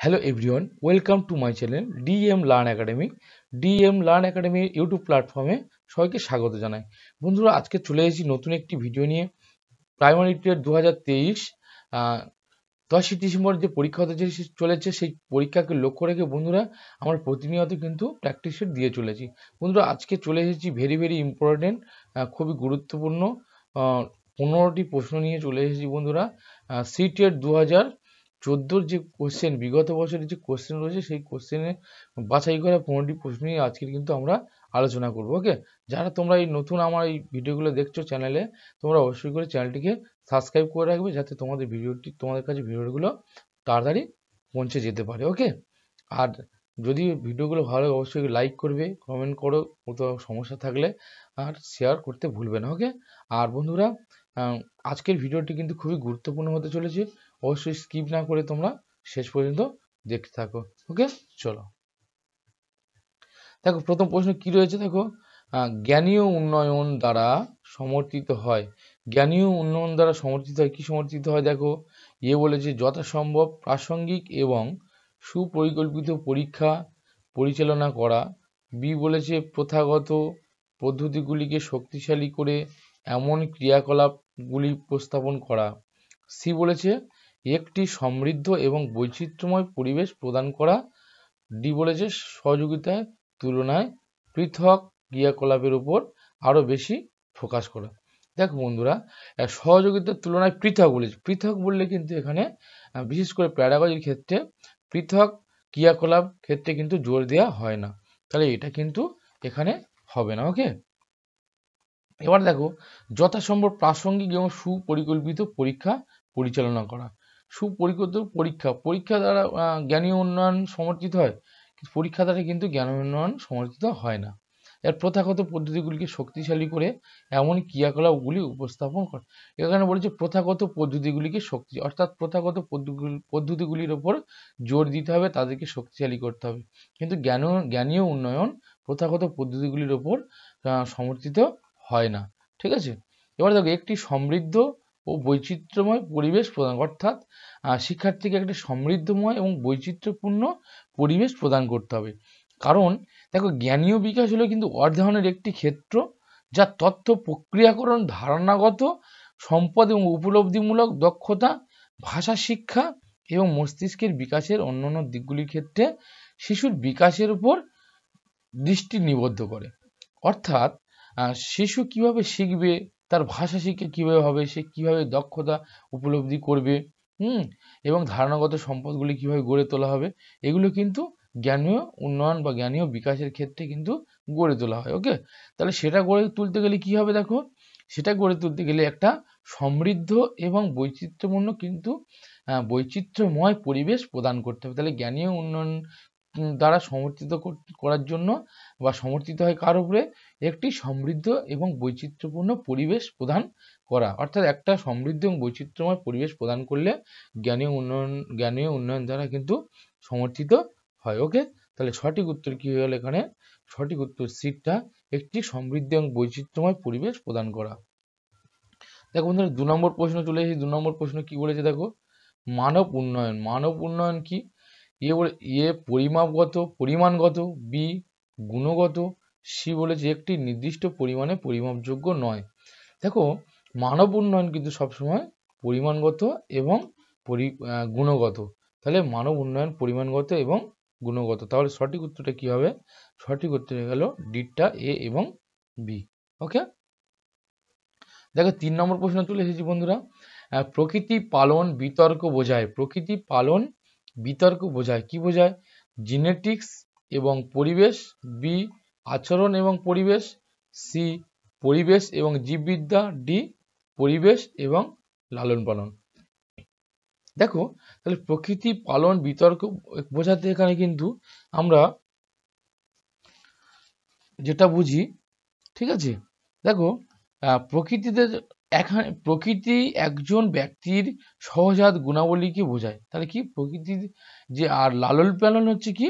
Hello everyone, welcome to my channel DM Learn Academy. DM Learn Academy YouTube প্ল্যাটফর্মে সবাইকে স্বাগত জানাই। বন্ধুরা, আজকে চলে এসেছি নতুন একটি ভিডিও নিয়ে। প্রাইমারি টেট 2023 10ই ডিসেম্বর যে পরীক্ষা হতে চলেছে, সেই পরীক্ষাকে লক্ষ্য রেখে বন্ধুরা আমরা প্রতিনিয়ত কিন্তু প্র্যাকটিস সেট দিয়ে চলেছি। বন্ধুরা, আজকে চলে এসেছি ভেরি ইম্পর্টেন্ট, খুবই গুরুত্বপূর্ণ 15টি প্রশ্ন নিয়ে চলে এসেছি বন্ধুরা। সিটেট 2014 যে কোশ্চেন, বিগত বছরের যে কোশ্চেন রয়েছে, সেই কোশ্চেনে বাছাই করা 15টি প্রশ্ন নিয়ে আজকে কিন্তু আমরা আলোচনা করবো। ওকে, যারা তোমরা এই নতুন আমার এই ভিডিওগুলো দেখছো চ্যানেলে, তোমরা অবশ্যই করে চ্যানেলটিকে সাবস্ক্রাইব করে রাখবে, যাতে তোমাদের কাছে ভিডিওগুলো তাড়াতাড়ি পৌঁছে যেতে পারে। ওকে, আর যদি ভিডিওগুলো ভালো লাগে অবশ্যই লাইক করবে, কমেন্ট করো, কোথাও সমস্যা থাকলে, আর শেয়ার করতে ভুলবে না। ওকে, আর বন্ধুরা আজকের ভিডিওটি কিন্তু খুবই গুরুত্বপূর্ণ হতে চলেছে, অবশ্যই স্কিপ না করে তোমরা শেষ পর্যন্ত দেখতে থাকো। ওকে, চলো দেখো প্রথম প্রশ্ন কি রয়েছে। দেখো, জ্ঞানীয় উন্নয়ন দ্বারা সমর্থিত হয়। জ্ঞানীয় উন্নয়ন দ্বারা সমর্থিত হয়, কি সমর্থিত হয়? দেখো, বলেছে যথাসম্ভব প্রাসঙ্গিক এবং সুপরিকল্পিত পরীক্ষা পরিচালনা করা। বি বলেছে প্রথাগত পদ্ধতিগুলিকে শক্তিশালী করে এমন ক্রিয়াকলাপগুলি উপস্থাপন করা। সি বলেছে একটি সমৃদ্ধ এবং বৈচিত্র্যময় পরিবেশ প্রদান করা। ডি বলেছে সহযোগিতায় তুলনায় পৃথক ক্রিয়াকলাপের উপর আরও বেশি ফোকাস করা। দেখো বন্ধুরা, সহযোগিতার তুলনায় পৃথক বলেছে। পৃথক বললে কিন্তু এখানে বিশেষ করে প্যাডাগজির ক্ষেত্রে পৃথক ক্রিয়াকলাপ ক্ষেত্রে কিন্তু জোর দেওয়া হয় না, তাহলে এটা কিন্তু এখানে হবে না। ওকে, এবার দেখো যথাসম্ভব প্রাসঙ্গিক এবং সুপরিকল্পিত পরীক্ষা পরিচালনা করা। সুপরিকল্পিত পরীক্ষা দ্বারা জ্ঞানীয় উন্নয়ন সমর্থিত হয়, পরীক্ষা দ্বারা কিন্তু জ্ঞান উন্নয়ন সমর্থিত হয় না। এর প্রথাগত পদ্ধতিগুলিকে শক্তিশালী করে এমন ক্রিয়াকলাপগুলি উপস্থাপন করে। এখানে বলেছে প্রথাগত পদ্ধতিগুলিকে অর্থাৎ প্রথাগত পদ্ধতিগুলির ওপর জোর দিতে হবে, তাদেরকে শক্তিশালী করতে হবে। কিন্তু জ্ঞানীয় উন্নয়ন প্রথাগত পদ্ধতিগুলির ওপর সমর্থিত হয় না। ঠিক আছে, এবার দেখো একটি সমৃদ্ধ ও বৈচিত্র্যময় পরিবেশ প্রদান, অর্থাৎ শিক্ষার্থীকে একটি সমৃদ্ধময় এবং বৈচিত্র্যপূর্ণ পরিবেশ প্রদান করতে হবে। কারণ দেখো, জ্ঞানীয় বিকাশ হলো কিন্তু অধ্যয়নের একটি ক্ষেত্র, যা তথ্য প্রক্রিয়াকরণ, ধারণাগত সম্পদ এবং উপলব্ধিমূলক দক্ষতা, ভাষা শিক্ষা এবং মস্তিষ্কের বিকাশের অন্যান্য দিকগুলির ক্ষেত্রে শিশুর বিকাশের উপর দৃষ্টি নিবদ্ধ করে। অর্থাৎ শিশু কিভাবে শিখবে, তার ভাষা শিক্ষা কিভাবে হবে, সে কিভাবে দক্ষতা উপলব্ধি করবে, এবং ধারণাগত সম্পদগুলি কিভাবে গড়ে তোলা হবে, এগুলো কিন্তু জ্ঞানীয় উন্নয়ন বা জ্ঞানীয় বিকাশের ক্ষেত্রে কিন্তু গড়ে তোলা হয়। ওকে, তাহলে সেটা গড়ে তুলতে গেলে কি হবে? দেখো, সেটা গড়ে তুলতে গেলে একটা সমৃদ্ধ এবং বৈচিত্র্যপূর্ণ কিন্তু বৈচিত্র্যময় পরিবেশ প্রদান করতে হবে। তাহলে জ্ঞানীয় উন্নয়ন দ্বারা সমর্থিত করার জন্য বা সমর্থিত হয় কার উপরে? একটি সমৃদ্ধ এবং বৈচিত্র্যপূর্ণ পরিবেশ প্রদান করা। অর্থাৎ একটা সমৃদ্ধ এবং বৈচিত্র্যময় পরিবেশ প্রদান করলে জ্ঞানীয় উন্নয়ন দ্বারা কিন্তু সমর্থিত হয়। ওকে, তাহলে সঠিক উত্তর কি হয়ে গেল এখানে? সঠিক উত্তর সিটটা, একটি সমৃদ্ধ এবং বৈচিত্র্যময় পরিবেশ প্রদান করা। দেখো বন্ধুরা, 2 নম্বর প্রশ্ন চলে এসেছি। 2 নম্বর প্রশ্ন কি বলেছে দেখো, মানব উন্নয়ন। মানব উন্নয়ন কি? পরিমাণগত, বি গুণগত, সি বলেছে একটি নির্দিষ্ট পরিমাণে পরিমাপযোগ্য নয়। দেখো, মানব উন্নয়ন কিন্তু সবসময় পরিমাণগত এবং গুণগত। তাহলে মানব উন্নয়ন পরিমাণগত এবং গুণগত, তাহলে সঠিক উত্তরটা কি হবে? সঠিক উত্তর হয়ে গেল ডিটা এ এবং বি। ওকে, দেখো 3 নম্বর প্রশ্ন চলে এসেছি বন্ধুরা। প্রকৃতি পালন বিতর্ক বোঝায়। প্রকৃতি পালন বিতর্ক বোঝায়, কি বোঝায়? জেনেটিক্স এবং পরিবেশ, বি আচরণ এবং পরিবেশ, সি পরিবেশ এবং জীববিদ্যা, ডি পরিবেশ এবং লালন পালন। দেখো, তাহলে প্রকৃতি পালন বিতর্ক বোঝাতে এখানে কিন্তু আমরা যেটা বুঝি, ঠিক আছে, দেখো প্রকৃতি একজন ব্যক্তির সহজাত গুণাবলীকে বোঝায়। তাহলে কি প্রকৃতির যে, আর লালন পালন হচ্ছে কি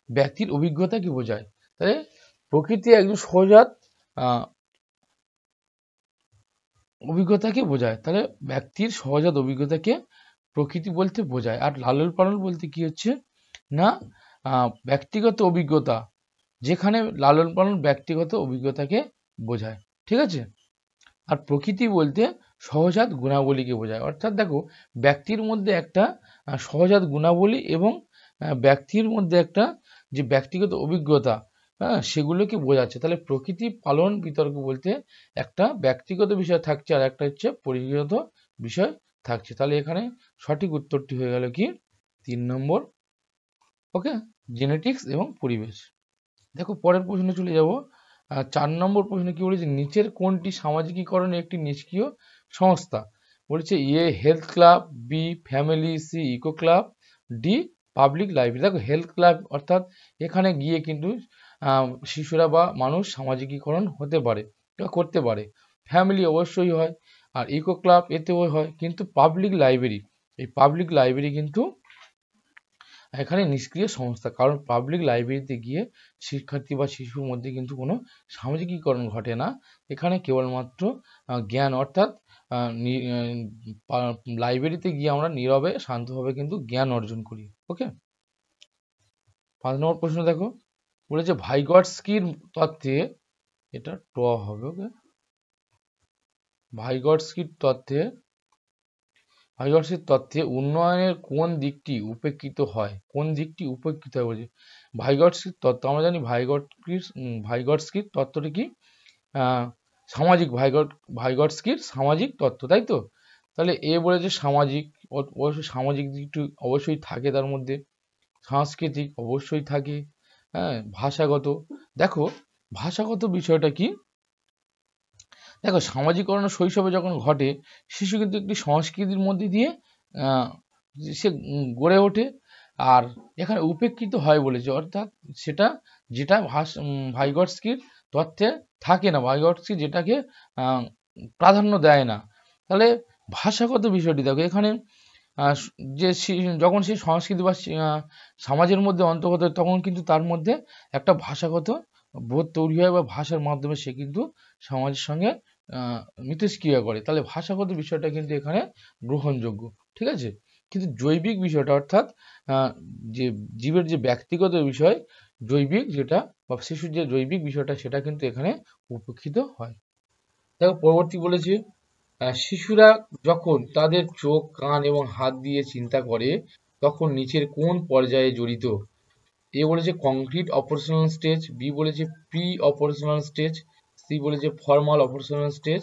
ব্যক্তির অভিজ্ঞতাকে বোঝায়। তাহলে প্রকৃতি একজন সহজাত অভিজ্ঞতাকে বোঝায়, তাহলে ব্যক্তির সহজাত অভিজ্ঞতাকে প্রকৃতি বলতে বোঝায়। আর লালন পালন বলতে কি হচ্ছে? না ব্যক্তিগত অভিজ্ঞতা, যেখানে লালন পালন ব্যক্তিগত অভিজ্ঞতাকে বোঝায়। ঠিক আছে। আর প্রকৃতি বলতে সহজাত গুণাবলীকে বোঝায়। অর্থাৎ দেখো, ব্যক্তির মধ্যে একটা সহজাত গুণাবলী এবং ব্যক্তির মধ্যে একটা যে ব্যক্তিগত অভিজ্ঞতা, সেগুলোকে বোঝাচ্ছে। তাহলে প্রকৃতি পালন বিতর্ক বলতে একটা ব্যক্তিগত বিষয় থাকছে আর একটা হচ্ছে পরিগত বিষয় থাকছে। তাহলে এখানে সঠিক উত্তরটি হয়ে গেল কি 3 নম্বর। ওকে, জেনেটিক্স এবং পরিবেশ। দেখো পরের প্রশ্নে চলে যাব। 4 নম্বর প্রশ্নে কি বলেছে, নিচের কোনটি সামাজিকীকরণে একটি নিষ্ক্রিয় সংস্থা? বলেছে A health club, B family, C eco club, D public library. দেখো হেলথ ক্লাব অর্থাৎ এখানে গিয়ে কিন্তু শিশুরা বা মানুষ সামাজিকীকরণ হতে পারে বা করতে পারে। ফ্যামিলি অবশ্যই হয়, আর ইকো ক্লাব এতেও হয়, কিন্তু পাবলিক লাইব্রেরি, এই পাবলিক লাইব্রেরি কিন্তু এখানে নিষ্ক্রিয় সংস্থা। কারণ পাবলিক লাইব্রেরিতে গিয়ে শিক্ষার্থী বা শিশুর মধ্যে কিন্তু কোনো সামাজিকীকরণ ঘটে না। এখানে কেবলমাত্র জ্ঞান, অর্থাৎ লাইব্রেরিতে গিয়ে আমরা নীরবে শান্তভাবে কিন্তু জ্ঞান অর্জন করি। ওকে, 5 নম্বর প্রশ্ন দেখো, বলেছে ভাইগটস্কির তত্ত্বে, এটা ট হবে। ওকে, ভাইগটস্কির তত্ত্বে উন্নয়নের কোন দিকটি উপেক্ষিত হয়? কোন দিকটি উপেক্ষিত হয় বলছে ভাইগটস্কির তত্ত্ব। আমরা জানি ভাইগটস্কির তত্ত্বটি কি সামাজিক, ভাইগটস্কির সামাজিক তত্ত্ব, তাই তো? তাহলে এ বলেছে সামাজিক, অবশ্যই সামাজিক দিকটি অবশ্যই থাকে তার মধ্যে, সাংস্কৃতিক অবশ্যই থাকে, হ্যাঁ, ভাষাগত। দেখো ভাষাগত বিষয়টা কি, দেখো সামাজিকরণ শৈশবে যখন ঘটে, শিশু কিন্তু একটি সংস্কৃতির মধ্যে দিয়ে সে গড়ে ওঠে। আর এখানে উপেক্ষিত হয় বলেছে, অর্থাৎ সেটা যেটা ভাইগটস্কির তত্ত্বে থাকে না, ভাইগটস্কি যেটাকে প্রাধান্য দেয় না। তাহলে ভাষাগত বিষয়টি দেখো, এখানে যে যখন সে সংস্কৃতি বা সমাজের মধ্যে অন্তর্গত, তখন কিন্তু তার মধ্যে একটা ভাষাগত বোধ তৈরি হয় বা ভাষার মাধ্যমে সে কিন্তু সমাজের সঙ্গে মিথস্ক্রিয়া করে। তাহলে ভাষাগত বিষয়টা কিন্তু এখানে গ্রহণযোগ্য। ঠিক আছে। কিন্তু জৈবিক বিষয়টা, অর্থাৎ যে জীবের যে ব্যক্তিগত বিষয়, জৈবিক যেটা বা শিশুর যে জৈবিক বিষয়টা, সেটা কিন্তু এখানে উপেক্ষিত হয়। দেখো পরবর্তী বলেছে, শিশুরা যখন তাদের চোখ, কান এবং হাত দিয়ে চিন্তা করে তখন নিচের কোন পর্যায়ে জড়িত? এ বলেছে কংক্রিট অপারেশনাল স্টেজ, বি বলেছে প্রি অপারেশনাল স্টেজ, সি বলেছে ফর্মাল অপারেশনাল স্টেজ,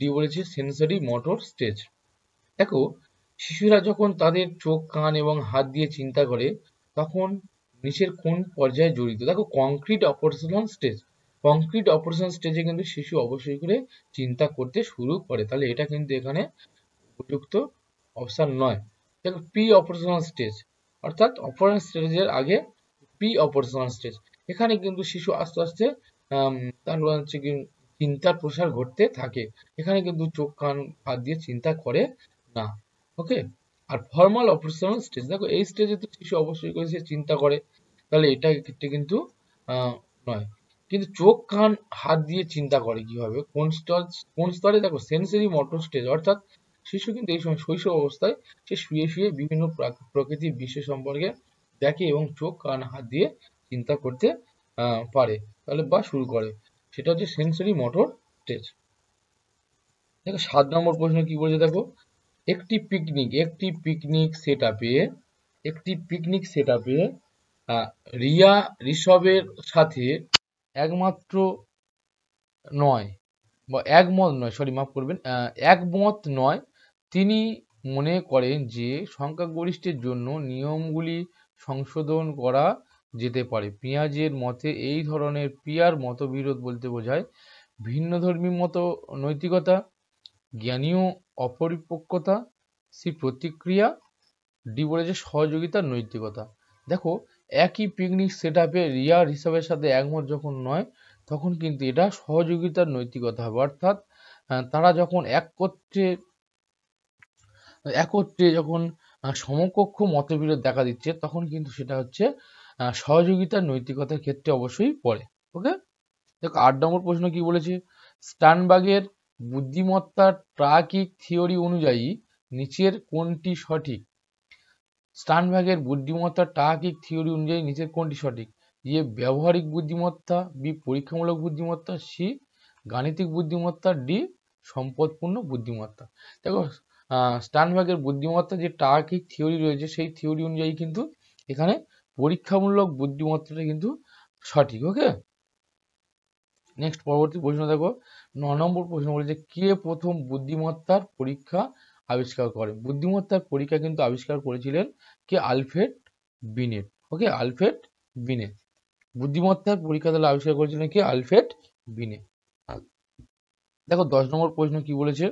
ডি বলেছে সেন্সরি মোটর স্টেজ। দেখো শিশুরা যখন তাদের চোখ, কান এবং হাত দিয়ে চিন্তা করে তখন নিচের কোন পর্যায়ে জড়িত? দেখো concrete operational stage, concrete operational স্টেজে কিন্তু শিশু অবশ্যই করে চিন্তা করতে শুরু করে। তাহলে এটা কিন্তু এখানে উপযুক্ত অপশন নয়। দেখো প্রি অপারেশনাল স্টেজ, অর্থাৎ অপারেশন স্টেজের আগে প্রি অপারেশনাল স্টেজ, এখানে কিন্তু শিশু আস্তে আস্তে তার হচ্ছে কি চিন্তার প্রসার ঘটতে থাকে। এখানে কিন্তু চোখ, কান, হাত দিয়ে চিন্তা করে না। ওকে, আর ফর্মাল অপারেশনাল স্টেজ, দেখো এই স্টেজে তো শিশু অবশ্যই করে সে চিন্তা করে, তাহলে এটা ক্ষেত্রে কিন্তু নয়। কিন্তু চোখ, কান, হাত দিয়ে চিন্তা করে কিভাবে, কোন স্তরে? দেখো সেন্সরি মোটর স্টেজ, অর্থাৎ শিশু কিন্তু এই সময় শৈশব অবস্থায় সে শুয়ে শুয়ে বিভিন্ন প্রকৃতির বিশ্ব সম্পর্কে দেখে এবং চোখ, কান, হাত দিয়ে চিন্তা করতে পারে, তাহলে বা শুরু করে, সেটা হচ্ছে সেন্সরি মোটর স্টেজ। দেখো 7 নম্বর প্রশ্ন কি বলছে, দেখো একটি পিকনিক সেটআপে রিয়া ঋষভের সাথে একমত নয়, তিনি মনে করেন যে সংখ্যাগরিষ্ঠের জন্য নিয়মগুলি সংশোধন করা যেতে পারে। পেঁয়াজের মতে এই ধরনের পিয়ার মতবিরোধ বলতে বোঝায় ভিন্নধর্মী মত নৈতিকতা, জ্ঞানীয় অপরিপক্কতা, সি প্রতিক্রিয়া, ডি বলেছে সহযোগিতার নৈতিকতা। দেখো একই পিকনিক সেটআপে রিয়া ঋষভের সাথে একমত যখন নয়, তখন কিন্তু এটা সহযোগিতার নৈতিকতা হবে। অর্থাৎ তারা যখন একত্রে যখন সমকক্ষ মতবিরোধ দেখা দিচ্ছে, তখন কিন্তু সেটা হচ্ছে সহযোগিতার নৈতিকতার ক্ষেত্রে অবশ্যই পড়ে। ওকে, দেখো 8 নম্বর প্রশ্ন কি বলেছে, স্টার্নবার্গের বুদ্ধিমত্তার ট্রাকিক থিওরি অনুযায়ী নিচের কোনটি সঠিক? স্টার্নবার্গের বুদ্ধিমত্তার টার্কিক থিওরি অনুযায়ী নিচের কোনটি সঠিক? এ ব্যবহারিক বুদ্ধিমত্তা, বি পরীক্ষামূলক বুদ্ধিমত্তা, সি গাণিতিক বুদ্ধিমত্তা, ডি সম্পদপূর্ণ বুদ্ধিমত্তা। দেখো স্টার্নবার্গের বুদ্ধিমত্তা যে টার্কিক থিওরি রয়েছে সেই থিওরি অনুযায়ী কিন্তু এখানে পরীক্ষামূলক বুদ্ধিমত্তাটা কিন্তু সঠিক। ওকে, নেক্সট পরবর্তী প্রশ্ন দেখো 9 নম্বর প্রশ্ন বলেছে কে প্রথম বুদ্ধিমত্তার পরীক্ষা আবিষ্কার করে? বুদ্ধিমত্তার পরীক্ষা কিন্তু আবিষ্কার করেছিলেন কে? Alfred Binet. Okay, Alfred Binet বুদ্ধিমত্তার পরীক্ষা তাহলে আবিষ্কার করেছিলেন কে? Alfred Binet. দেখো 10 নম্বর প্রশ্ন কি বলেছে?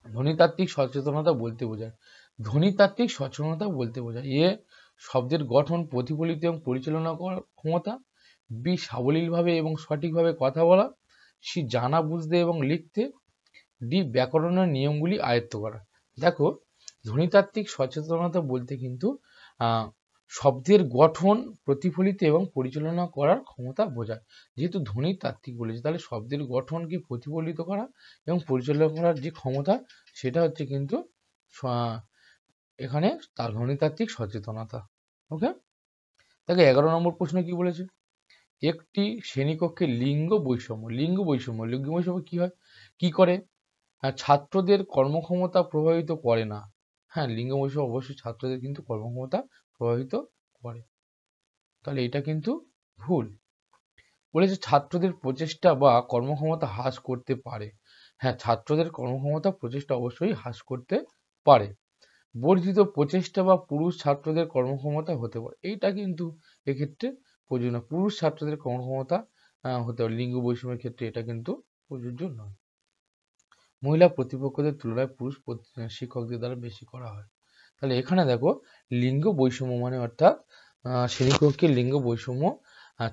ধ্বনিতাত্ত্বিক সচেতনতা বলতে বোঝায়। ধ্বনিতাত্ত্বিক সচেতনতা বলতে বোঝায় এ শব্দের গঠন, প্রতিফলিত এবং পরিচালনা করার ক্ষমতা, বি সাবলীলভাবে এবং সঠিকভাবে কথা বলা, সি জানা, বুঝতে এবং লিখতে, ডি ব্যাকরণের নিয়মগুলি আয়ত্ত করা। দেখো ধ্বনিতাত্ত্বিক সচেতনতা বলতে কিন্তু শব্দের গঠন, প্রতিফলিত এবং পরিচালনা করার ক্ষমতা বোঝায়। যেহেতু ধ্বনিতাত্ত্বিক বলেছে তাহলে শব্দের গঠনকে প্রতিফলিত করা এবং পরিচালনা করার যে ক্ষমতা সেটা হচ্ছে কিন্তু এখানে তার ধ্বনিতাত্ত্বিক সচেতনতা। ওকে, দেখো 11 নম্বর প্রশ্ন কি বলেছে? একটি শ্রেণীকক্ষে লিঙ্গ বৈষম্য কি হয়, কি করে? ছাত্রদের কর্মক্ষমতা প্রভাবিত করে না। হ্যাঁ, লিঙ্গ বৈষম্য অবশ্যই ছাত্রদের কিন্তু কর্মক্ষমতা প্রভাবিত করে, তাহলে এটা কিন্তু ভুল। বলেছে ছাত্রদের প্রচেষ্টা বা কর্মক্ষমতা হ্রাস করতে পারে। হ্যাঁ, ছাত্রদের কর্মক্ষমতা প্রচেষ্টা অবশ্যই হ্রাস করতে পারে। বর্ধিত প্রচেষ্টা বা পুরুষ ছাত্রদের কর্মক্ষমতা হতে পারে, এইটা কিন্তু এক্ষেত্রে প্রযোজ্য না। পুরুষ ছাত্রদের কর্মক্ষমতা হতে পারে, লিঙ্গ বৈষম্যের ক্ষেত্রে এটা কিন্তু প্রযোজ্য নয়। মহিলা প্রতিপক্ষদের তুলনায় পুরুষ শিক্ষকদের দ্বারা বেশি করা হয়। তাহলে এখানে দেখো লিঙ্গ বৈষম্য মানে অর্থাৎ শ্রেণীকক্ষের লিঙ্গ বৈষম্য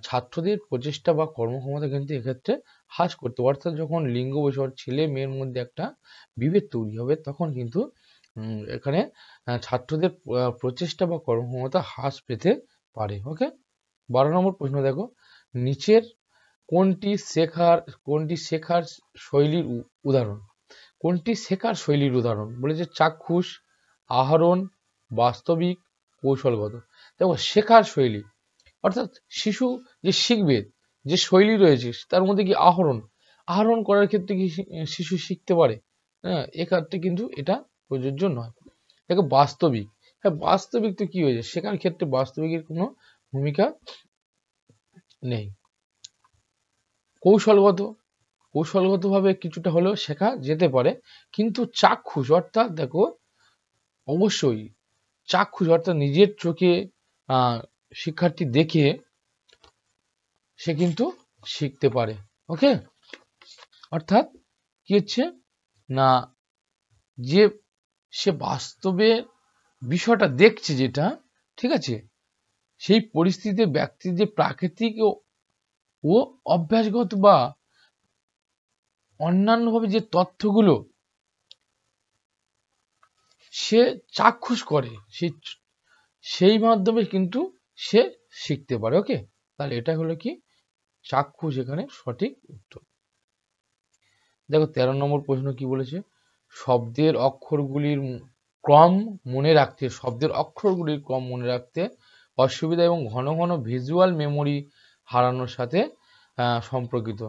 ছাত্রদের প্রচেষ্টা বা কর্মক্ষমতা কিন্তু এক্ষেত্রে হ্রাস করতে পারে। অর্থাৎ যখন লিঙ্গ বৈষম্য ছেলে মেয়ের মধ্যে একটা বিভেদ তৈরি হবে তখন কিন্তু এখানে ছাত্রদের প্রচেষ্টা বা কর্মক্ষমতা হ্রাস পেতে পারে। ওকে, 12 নম্বর প্রশ্ন দেখো নিচের কোনটি শেখার শৈলীর উদাহরণ? কোনটি শেখার শৈলীর উদাহরণ? বলেছে চাক্ষুষ, আহরণ, বাস্তবিক, কৌশলগত। দেখো শেখার শৈলী অর্থাৎ শিশু যে শিখবে যে শৈলী রয়েছে তার মধ্যে কি আহরণ করার ক্ষেত্রে কি শিশু শিখতে পারে? হ্যাঁ, এক্ষেত্রে কিন্তু এটা প্রযোজ্য নয়। দেখো বাস্তবিক, হ্যাঁ বাস্তবিক তো কি হয়েছে, শেখার ক্ষেত্রে বাস্তবিকের কোনো ভূমিকা নেই। কৌশলগতভাবে কিছুটা হলেও শেখা যেতে পারে, কিন্তু চাক্ষুষ অর্থাৎ দেখো অবশ্যই চাক্ষুষ অর্থাৎ নিজের চোখে শিক্ষার্থী দেখে সে কিন্তু শিখতে পারে। ওকে, অর্থাৎ কি হচ্ছে না, যে সে বাস্তবে বিষয়টা দেখছে যেটা ঠিক আছে সেই পরিস্থিতিতে ব্যক্তির যে প্রাকৃতিক ও অভ্যাসগত বা অন্যান্যভাবে যে তথ্যগুলো সে চাক্ষুষ করে সেই মাধ্যমে কিন্তু সে শিখতে পারে। ওকে, তাহলে এটা হলো কি চাক্ষুষ এখানে সঠিক উত্তর। দেখো 13 নম্বর প্রশ্ন কি বলেছে? শব্দের অক্ষরগুলির ক্রম মনে রাখতে অসুবিধা এবং ঘন ঘন ভিজুয়াল মেমোরি হারানোর সাথে সম্পর্কিত।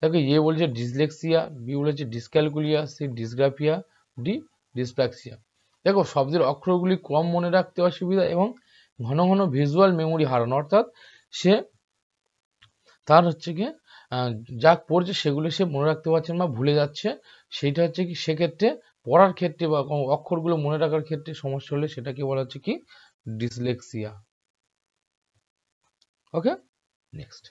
দেখো এ বলছে ডিসলেক্সিয়া, বি বলেছে dyscalculia, C dysgraphia, D dyspraxia. দেখো শব্দের অক্ষরগুলি ক্রম মনে রাখতে অসুবিধা এবং ঘন ঘন ভিজুয়াল মেমোরি হারানো, অর্থাৎ সে তার হচ্ছে কি যা পড়ছে সেগুলো সে মনে রাখতে পারছে না বা ভুলে যাচ্ছে, সেইটা হচ্ছে কি সেক্ষেত্রে পড়ার ক্ষেত্রে বা অক্ষরগুলো মনে রাখার ক্ষেত্রে সমস্যা হলে সেটাকে বলা হচ্ছে কি ডিসলেক্সিয়া। ওকে, নেক্সট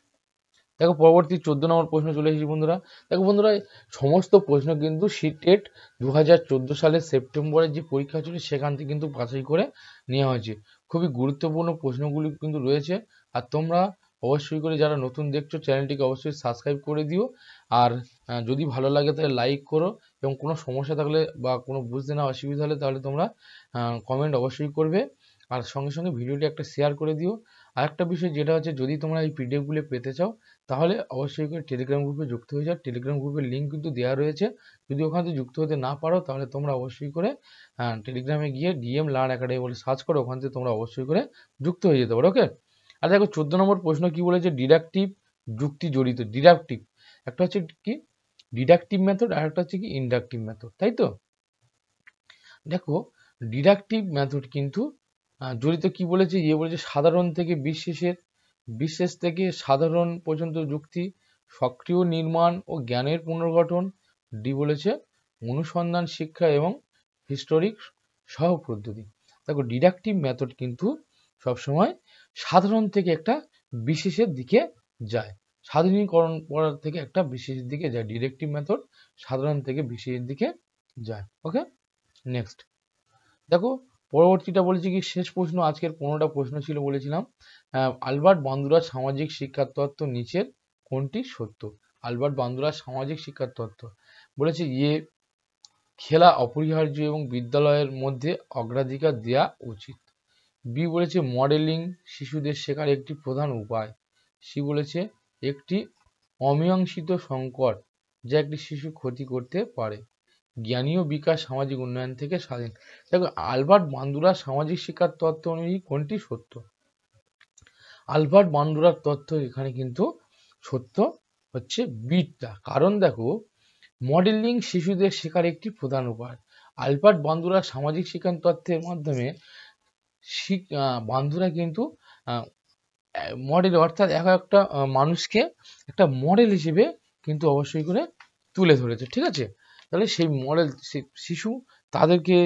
দেখো পরবর্তী 14 নম্বর প্রশ্ন চলে এসেছি বন্ধুরা। দেখো বন্ধুরা সমস্ত প্রশ্ন কিন্তু সিটেট 2014 সালের সেপ্টেম্বরে যে পরীক্ষা ছিল সেখান থেকে কিন্তু বাছাই করে নেওয়া হয়েছে। খুবই গুরুত্বপূর্ণ প্রশ্নগুলি কিন্তু রয়েছে, আর তোমরা অবশ্যই করে যারা নতুন দেখছো চ্যানেলটিকে অবশ্যই সাবস্ক্রাইব করে দিও, আর যদি ভালো লাগে তাহলে লাইক করো, এবং কোনো সমস্যা থাকলে বা কোনো বুঝতে না অসুবিধা হলে তাহলে তোমরা কমেন্ট অবশ্যই করবে, আর সঙ্গে সঙ্গে ভিডিওটি একটা শেয়ার করে দিও। আরেকটা বিষয় যেটা হচ্ছে, যদি তোমরা এই পিডিএফগুলো পেতে চাও তাহলে অবশ্যই করে টেলিগ্রাম গ্রুপে যুক্ত হয়ে যাও। টেলিগ্রাম গ্রুপের লিঙ্ক কিন্তু দেওয়া রয়েছে। যদি ওখানে যুক্ত হতে না পারো তাহলে তোমরা অবশ্যই করে টেলিগ্রামে গিয়ে ডিএম লার্ন একাডেমি বলে সার্চ করো, ওখান থেকে তোমরা অবশ্যই করে যুক্ত হয়ে যেতে পারো। ওকে। আর দেখো 14 নম্বর প্রশ্ন কি বলেছে, ডিডাকটিভ যুক্তি জড়িত। ডিডাকটিভ একটা হচ্ছে কি ডিডাকটিভ মেথড, আর একটা হচ্ছে কি ইন্ডাকটিভ মেথড, তাই তো। দেখো ডিডাকটিভ মেথড কিন্তু জড়িত কি বলেছে, বলেছে সাধারণ থেকে বিশেষ থেকে সাধারণ পর্যন্ত যুক্তি, সক্রিয় নির্মাণ ও জ্ঞানের পুনর্গঠন। ডি বলেছে অনুসন্ধান, শিক্ষা এবং হিস্টোরিক সহ পদ্ধতি। দেখো ডিডাকটিভ মেথড কিন্তু সবসময় সাধারণ থেকে একটা বিশেষের দিকে যায়, সাধারণীকরণ করার থেকে একটা বিশেষের দিকে যায়। ডিডাকটিভ মেথড সাধারণ থেকে বিশেষের দিকে যায়। ওকে, নেক্সট দেখো পরবর্তীটা বলেছি কি, শেষ প্রশ্ন আজকের 15টা প্রশ্ন ছিল বলেছিলাম। আলবার্ট বান্দুরার সামাজিক শিক্ষার তত্ত্ব নিচের কোনটি সত্য? আলবার্ট বান্দুরার সামাজিক শিক্ষার তত্ত্ব বলেছে খেলা অপরিহার্য এবং বিদ্যালয়ের মধ্যে অগ্রাধিকার দেওয়া উচিত। বি বলেছে মডেলিং শিশুদের শেখার একটি প্রধান উপায়। সি বলেছে একটি অমীমাংসিত সংকট যা একটি শিশু ক্ষতি করতে পারে। জ্ঞানী ও বিকাশ সামাজিক উন্নয়ন থেকে স্বাধীন। দেখো আলবার্ট বান্দুরার সামাজিক শিক্ষার তত্ত্ব অনুযায়ী কোনটি সত্য? আলবার্ট বান্দুরার তত্ত্ব এখানে কিন্তু সত্য হচ্ছে বিটা। কারণ দেখো মডেলিং শিশুদের শেখার একটি প্রধান উপায়। আলবার্ট বান্দুরার সামাজিক শিক্ষার তত্ত্বের মাধ্যমে বান্দুরা কিন্তু মডেল, অর্থাৎ একটা মানুষকে একটা মডেল হিসেবে কিন্তু অবশ্যই করে তুলে ধরেছে। ঠিক আছে, তাহলে সেই মডেল শিশু তাদেরকে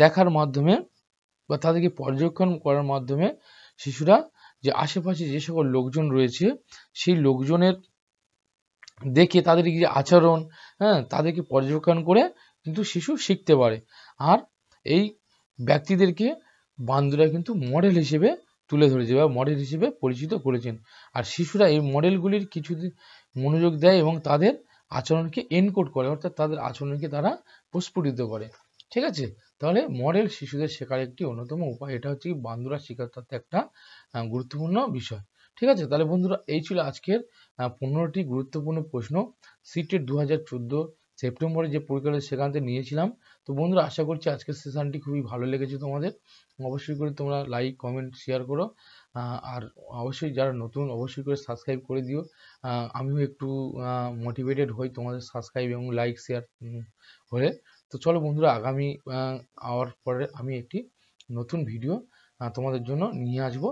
দেখার মাধ্যমে বা তাদেরকে পর্যবেক্ষণ করার মাধ্যমে শিশুরা যে আশেপাশে যে সকল লোকজন রয়েছে সেই লোকজনের দেখে তাদের যে আচরণ, তাদেরকে পর্যবেক্ষণ করে কিন্তু শিশু শিখতে পারে। আর এই ব্যক্তিদেরকে বান্দুরা কিন্তু মডেল হিসেবে তুলে ধরেছে বা মডেল হিসেবে পরিচিত করেছেন। আর শিশুরা এই মডেলগুলির কিছু মনোযোগ দেয় এবং তাদের আচরণকে এনকোড করে, অর্থাৎ তাদের আচরণকে তারা প্রস্ফুটিত করে। ঠিক আছে, তাহলে মডেল শিশুদের শেখার একটি অন্যতম উপায়। এটা হচ্ছে বান্দুরা শিক্ষার তত্ত্বে একটা গুরুত্বপূর্ণ বিষয়। ঠিক আছে, তাহলে বন্ধুরা এই ছিল আজকের 15টি গুরুত্বপূর্ণ প্রশ্ন সিটেট 2014 সেপ্টেম্বরে যে পরীক্ষাটা সেখান থেকে নিয়েছিলাম। তো বন্ধুরা আশা করছি আজকের সেশনটি খুবই ভালো লেগেছে তোমাদের। অবশ্যই করে তোমরা লাইক কমেন্ট শেয়ার করো, আর অবশ্যই যারা নতুন অবশ্যই করে সাবস্ক্রাইব করে দিও। আমিও একটু মোটিভেটেড হই তোমাদের সাবস্ক্রাইব এবং লাইক শেয়ার হলে। তো চলো বন্ধুরা, আগামী আওয়ার পরে আমি একটি নতুন ভিডিও তোমাদের জন্য নিয়ে আসবো।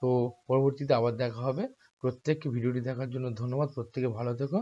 তো পরবর্তীতে আবার দেখা হবে। প্রত্যেককে ভিডিওটি দেখার জন্য ধন্যবাদ। প্রত্যেকে ভালো থেকো।